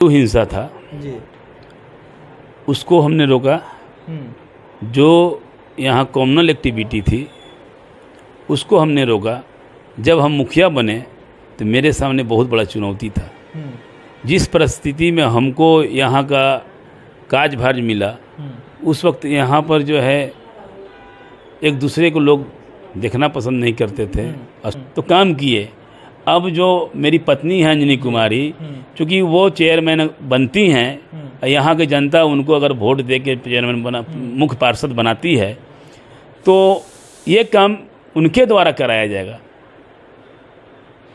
जो हिंसा था जी। उसको हमने रोका। जो यहाँ कॉमनल एक्टिविटी थी उसको हमने रोका। जब हम मुखिया बने तो मेरे सामने बहुत बड़ा चुनौती था। जिस परिस्थिति में हमको यहाँ का काजभार मिला उस वक्त यहाँ पर जो है एक दूसरे को लोग देखना पसंद नहीं करते थे, तो काम किए। अब जो मेरी पत्नी है अंजनी कुमारी, चूँकि वो चेयरमैन बनती हैं, यहाँ की जनता उनको अगर वोट दे के चेयरमैन बना मुख्य पार्षद बनाती है तो ये काम उनके द्वारा कराया जाएगा।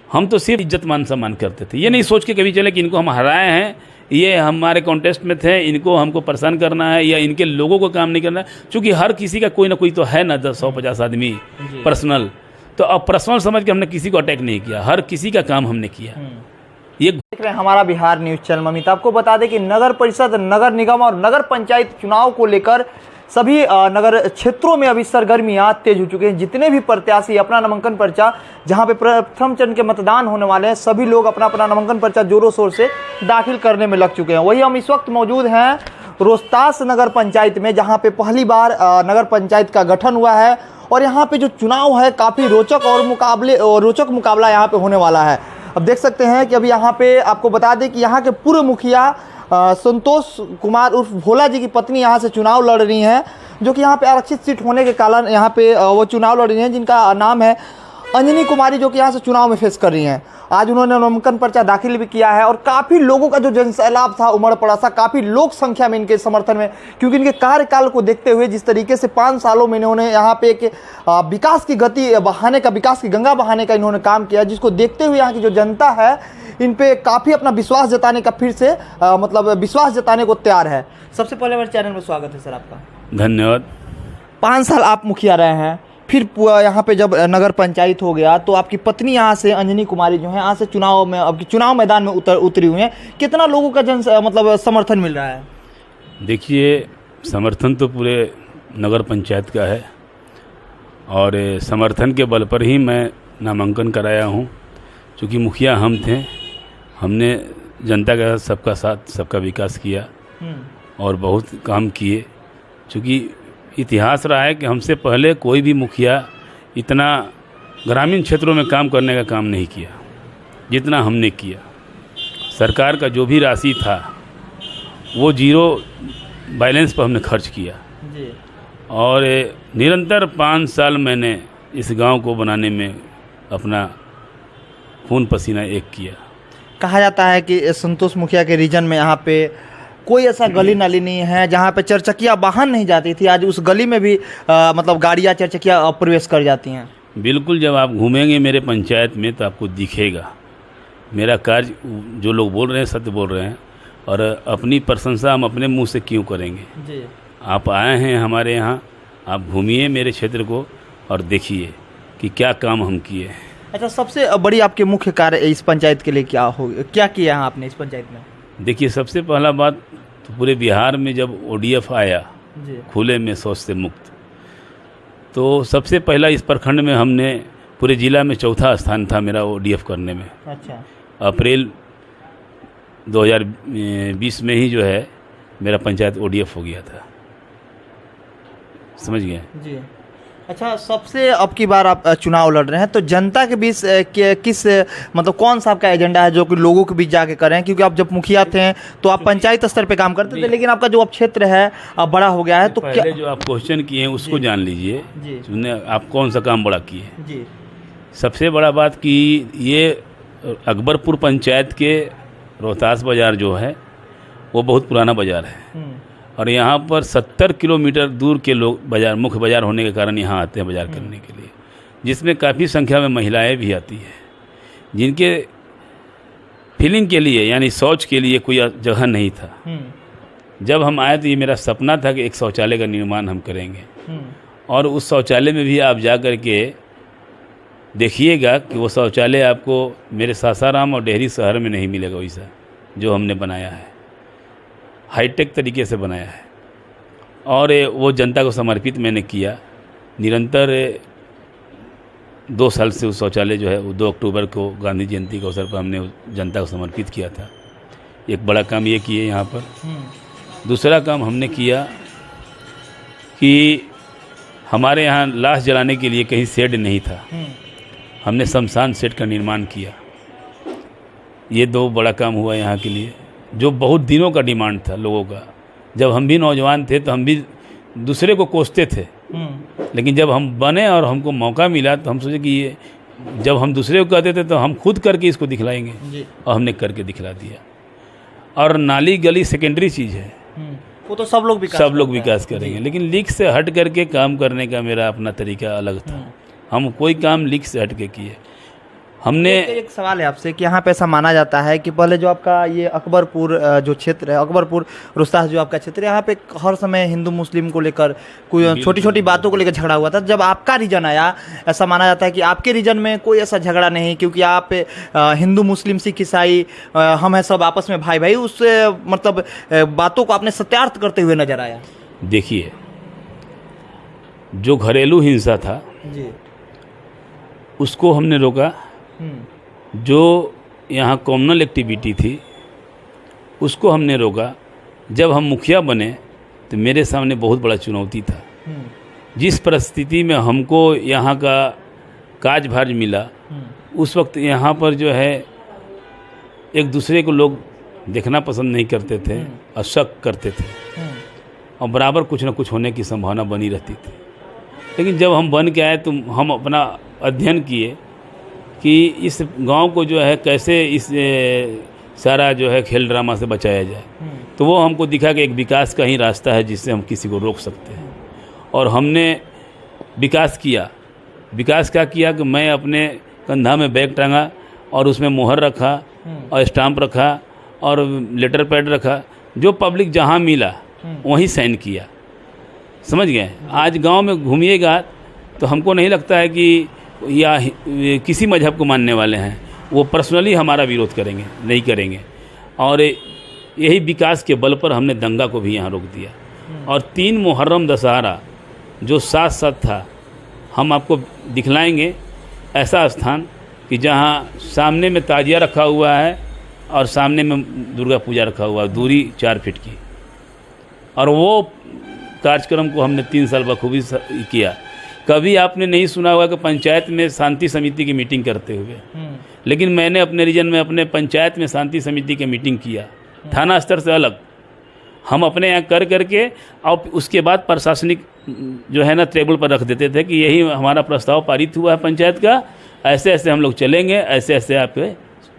हम तो सिर्फ इज्जत मान सम्मान करते थे, ये नहीं सोच के कभी चले कि इनको हम हराए हैं, ये हमारे कॉन्टेस्ट में थे, इनको हमको परेशान करना है या इनके लोगों को काम नहीं करना है। चूँकि हर किसी का कोई ना कोई तो है ना 100-150 आदमी पर्सनल, तो अब पर्सनल समझ के हमने किसी को अटैक नहीं किया, हर किसी का काम हमने किया। ये देख रहे हैं हमारा बिहार न्यूज चैनल। ममिता, आपको बता दें कि नगर परिषद, नगर निगम और नगर पंचायत चुनाव को लेकर सभी नगर क्षेत्रों में अभी सरगर्मियां तेज हो चुके हैं। जितने भी प्रत्याशी अपना नामांकन पर्चा, जहां पे प्रथम चरण के मतदान होने वाले हैं, सभी लोग अपना अपना नामांकन पर्चा जोरों शोर से दाखिल करने में लग चुके हैं। वही हम इस वक्त मौजूद हैं रोहतास नगर पंचायत में, जहां पे पहली बार नगर पंचायत का गठन हुआ है और यहाँ पे जो चुनाव है काफ़ी रोचक मुकाबला यहाँ पे होने वाला है। अब देख सकते हैं कि अभी यहाँ पे आपको बता दें कि यहाँ के पूर्व मुखिया संतोष कुमार उर्फ भोला जी की पत्नी यहाँ से चुनाव लड़ रही हैं, जो कि यहाँ पे आरक्षित सीट होने के कारण यहाँ पे वो चुनाव लड़ रही हैं, जिनका नाम है अंजनी कुमारी, जो कि यहाँ से चुनाव में फेस कर रही हैं। आज उन्होंने नामांकन पर्चा दाखिल भी किया है और काफ़ी लोगों का जो जनसैलाब था उमड़ पड़ा था, काफ़ी लोक संख्या में इनके समर्थन में, क्योंकि इनके कार्यकाल को देखते हुए जिस तरीके से 5 सालों में इन्होंने यहाँ पे एक विकास की गति बहाने का, विकास की गंगा बहाने का इन्होंने काम किया, जिसको देखते हुए यहाँ की जो जनता है इन पे काफ़ी अपना विश्वास जताने का फिर से विश्वास जताने को तैयार है। सबसे पहले हमारे चैनल में स्वागत है सर आपका। धन्यवाद। 5 साल आप मुखिया रहे हैं, फिर यहाँ पे जब नगर पंचायत हो गया तो आपकी पत्नी यहाँ से अंजनी कुमारी जो है यहाँ से चुनाव मैदान में उतरी हुई हैं। कितना लोगों का समर्थन मिल रहा है? देखिए, समर्थन तो पूरे नगर पंचायत का है और समर्थन के बल पर ही मैं नामांकन कराया हूँ। क्योंकि मुखिया हम थे, हमने जनता का सबका साथ, सबका विकास किया और बहुत काम किए। क्योंकि इतिहास रहा है कि हमसे पहले कोई भी मुखिया इतना ग्रामीण क्षेत्रों में काम करने का काम नहीं किया जितना हमने किया। सरकार का जो भी राशि था वो 0 बैलेंस पर हमने खर्च किया जी। और निरंतर 5 साल मैंने इस गांव को बनाने में अपना खून पसीना एक किया। कहा जाता है कि संतोष मुखिया के रीजन में यहाँ पे कोई ऐसा गली नाली नहीं है जहाँ पे चरचकिया वाहन नहीं जाती थी, आज उस गली में भी गाड़ियाँ चरचकिया प्रवेश कर जाती हैं। बिल्कुल, जब आप घूमेंगे मेरे पंचायत में तो आपको दिखेगा मेरा कार्य। जो लोग बोल रहे हैं सत्य बोल रहे हैं, और अपनी प्रशंसा हम अपने मुंह से क्यों करेंगे जी। आप आए हैं हमारे यहाँ, आप घूमिए मेरे क्षेत्र को और देखिए कि क्या काम हम किए। अच्छा, सबसे बड़ी आपके मुख्य कार्य इस पंचायत के लिए क्या किया है आपने इस पंचायत में? देखिए, सबसे पहला बात तो पूरे बिहार में जब ODF आया खुले में शौच से मुक्त, तो सबसे पहला इस प्रखंड में हमने पूरे जिला में 4था स्थान था मेरा ODF करने में। अच्छा। अप्रैल 2020 में ही जो है मेरा पंचायत ODF हो गया था, समझ गए जी। अच्छा, सबसे अब की बार आप चुनाव लड़ रहे हैं तो जनता के बीच किस कौन सा आपका एजेंडा है जो कि लोगों के बीच जाके करें? क्योंकि आप जब मुखिया थे तो आप पंचायत स्तर पे काम करते थे, लेकिन आपका जो अब क्षेत्र है अब बड़ा हो गया है, तो पहले जो आप क्वेश्चन किए हैं उसको जान लीजिए, आप कौन सा काम बड़ा किए जी। सबसे बड़ा बात कि ये अकबरपुर पंचायत के रोहतास बाज़ार जो है वो बहुत पुराना बाज़ार है और यहाँ पर 70 किलोमीटर दूर के लोग मुख्य बाज़ार होने के कारण यहाँ आते हैं बाज़ार करने के लिए, जिसमें काफ़ी संख्या में महिलाएं भी आती हैं, जिनके फीलिंग के लिए यानी शौच के लिए कोई जगह नहीं था। जब हम आए तो ये मेरा सपना था कि एक शौचालय का निर्माण हम करेंगे और उस शौचालय में भी आप जा कर के देखिएगा कि वो शौचालय आपको मेरे सासाराम और डेहरी शहर में नहीं मिलेगा वैसा जो हमने बनाया है, हाईटेक तरीके से बनाया है। और वो जनता को समर्पित मैंने किया। निरंतर 2 साल से उस शौचालय जो है वो 2 अक्टूबर को गांधी जयंती के अवसर पर हमने जनता को समर्पित किया था। एक बड़ा काम ये किए यहाँ पर। दूसरा काम हमने किया कि हमारे यहाँ लाश जलाने के लिए कहीं शेड नहीं था, हमने शमशान शेड का निर्माण किया। ये 2 बड़ा काम हुआ यहाँ के लिए, जो बहुत दिनों का डिमांड था लोगों का। जब हम भी नौजवान थे तो हम भी दूसरे को कोसते थे, लेकिन जब हम बने और हमको मौका मिला तो हम सोचे कि ये जब हम दूसरे को कहते थे तो हम खुद करके इसको दिखलाएंगे, और हमने करके दिखला दिया। और नाली गली सेकेंडरी चीज़ है, वो तो सब लोग विकास करेंगे, लेकिन लीक से हट करके काम करने का मेरा अपना तरीका अलग था। हम कोई काम लीक से हट के किए। हमने एक सवाल है आपसे कि यहाँ पे ऐसा माना जाता है कि पहले जो आपका ये अकबरपुर जो क्षेत्र है, अकबरपुर रोहतास जो आपका क्षेत्र है, यहाँ पे हर समय हिंदू मुस्लिम को लेकर कोई छोटी छोटी बातों को लेकर झगड़ा हुआ था। जब आपका रीजन आया, ऐसा माना जाता है कि आपके रीजन में कोई ऐसा झगड़ा नहीं, क्योंकि आप हिंदू मुस्लिम सिख ईसाई हम हैं सब आपस में भाई भाई, उससे मतलब बातों को आपने सत्यार्थ करते हुए नजर आया। देखिए, जो घरेलू हिंसा था जी, उसको हमने रोका। जो यहाँ कॉमनल एक्टिविटी थी उसको हमने रोका। जब हम मुखिया बने तो मेरे सामने बहुत बड़ा चुनौती था। जिस परिस्थिति में हमको यहाँ का काजभार मिला, उस वक्त यहाँ पर जो है एक दूसरे को लोग देखना पसंद नहीं करते थे और शक करते थे, और बराबर कुछ ना कुछ होने की संभावना बनी रहती थी। लेकिन जब हम बन के आए तो हम अपना अध्ययन किए कि इस गांव को जो है कैसे इस सारा जो है खेल ड्रामा से बचाया जाए। तो वो हमको दिखा कि एक विकास का ही रास्ता है जिससे हम किसी को रोक सकते हैं, और हमने विकास किया। विकास क्या किया कि मैं अपने कंधा में बैग टांगा और उसमें मोहर रखा और स्टाम्प रखा और लेटर पैड रखा, जो पब्लिक जहाँ मिला वहीं साइन किया। समझ गए? आज गांव में घूमिएगा तो हमको नहीं लगता है कि या किसी मजहब को मानने वाले हैं, वो पर्सनली हमारा विरोध करेंगे, नहीं करेंगे। और यही विकास के बल पर हमने दंगा को भी यहाँ रोक दिया। और 3 मुहर्रम दशहरा जो साथ साथ था, हम आपको दिखलाएंगे ऐसा स्थान कि जहाँ सामने में ताजिया रखा हुआ है और सामने में दुर्गा पूजा रखा हुआ है, दूरी 4 फीट की। और वो कार्यक्रम को हमने 3 साल बखूबी किया। कभी आपने नहीं सुना होगा कि पंचायत में शांति समिति की मीटिंग करते हुए, लेकिन मैंने अपने रीजन में अपने पंचायत में शांति समिति की मीटिंग किया, थाना स्तर से अलग। हम अपने यहाँ कर करके और उसके बाद प्रशासनिक जो है ना टेबल पर रख देते थे कि यही हमारा प्रस्ताव पारित हुआ है पंचायत का, ऐसे ऐसे हम लोग चलेंगे, ऐसे ऐसे आपके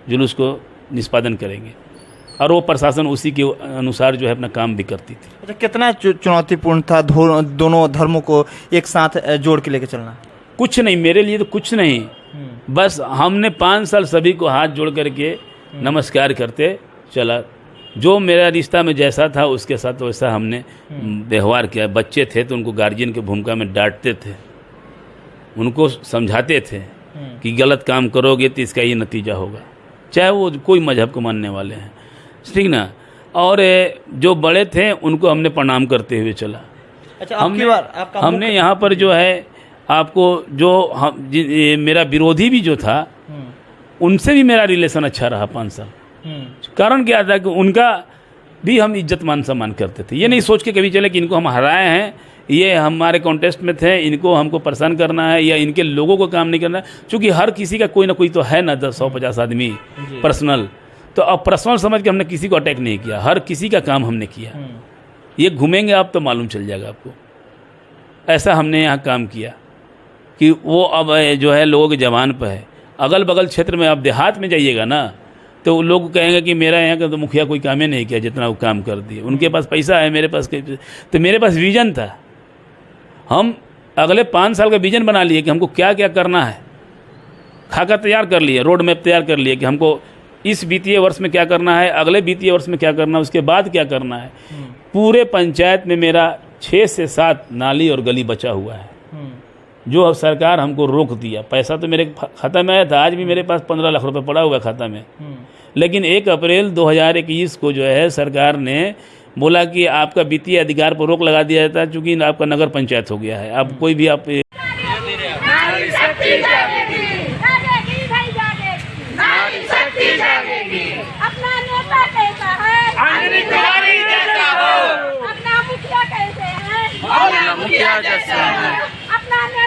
जुलूस को निष्पादन करेंगे। और वो प्रशासन उसी के अनुसार जो है अपना काम भी करती थी। अच्छा, कितना चुनौतीपूर्ण था दोनों धर्मों को एक साथ जोड़ के लेके चलना? कुछ नहीं, मेरे लिए तो कुछ नहीं। बस हमने 5 साल सभी को हाथ जोड़ करके नमस्कार करते चला। जो मेरा रिश्ता में जैसा था उसके साथ वैसा हमने व्यवहार किया। बच्चे थे तो उनको गार्जियन की भूमिका में डांटते थे, उनको समझाते थे कि गलत काम करोगे तो इसका ये नतीजा होगा, चाहे वो कोई मजहब को मानने वाले हैं, ठीक ना। और जो बड़े थे उनको हमने प्रणाम करते हुए चला। अच्छा, हमने यहाँ पर जो है आपको जो मेरा विरोधी भी जो था उनसे भी मेरा रिलेशन अच्छा रहा 5 साल। कारण क्या था कि उनका भी हम इज्जत मान सम्मान करते थे। ये नहीं सोच के कभी चले कि इनको हम हराए हैं, ये हमारे कॉन्टेस्ट में थे, इनको हमको परेशान करना है या इनके लोगों को काम नहीं करना है। चूँकि हर किसी का कोई ना कोई तो है ना 100-150 आदमी पर्सनल, तो अब पर्सनल समझ के हमने किसी को अटैक नहीं किया, हर किसी का काम हमने किया। ये घूमेंगे आप तो मालूम चल जाएगा आपको। ऐसा हमने यहाँ काम किया कि वो अब जो है लोगों के जवान पर है। अगल बगल क्षेत्र में आप देहात में जाइएगा ना तो लोग कहेंगे कि मेरा यहाँ का तो मुखिया कोई काम ही नहीं किया जितना वो काम कर दिए। उनके पास पैसा है, मेरे पास तो मेरे पास विजन था। हम अगले 5 साल का विजन बना लिए कि हमको क्या क्या करना है, खाका तैयार कर लिए, रोड मैप तैयार कर लिए कि हमको इस वित्तीय वर्ष में क्या करना है, अगले वित्तीय वर्ष में क्या करना है, उसके बाद क्या करना है। पूरे पंचायत में मेरा 6 से 7 नाली और गली बचा हुआ है, जो अब सरकार हमको रोक दिया। पैसा तो मेरे खाता में आया था, आज भी मेरे पास 15 लाख रुपए पड़ा हुआ खाता में। लेकिन 1 अप्रैल 2021 को जो है सरकार ने बोला कि आपका वित्तीय अधिकार पर रोक लगा दिया जाता है, चूँकि आपका नगर पंचायत हो गया है। अब कोई भी आप अपना नेता कहता मुखिया जैसा है।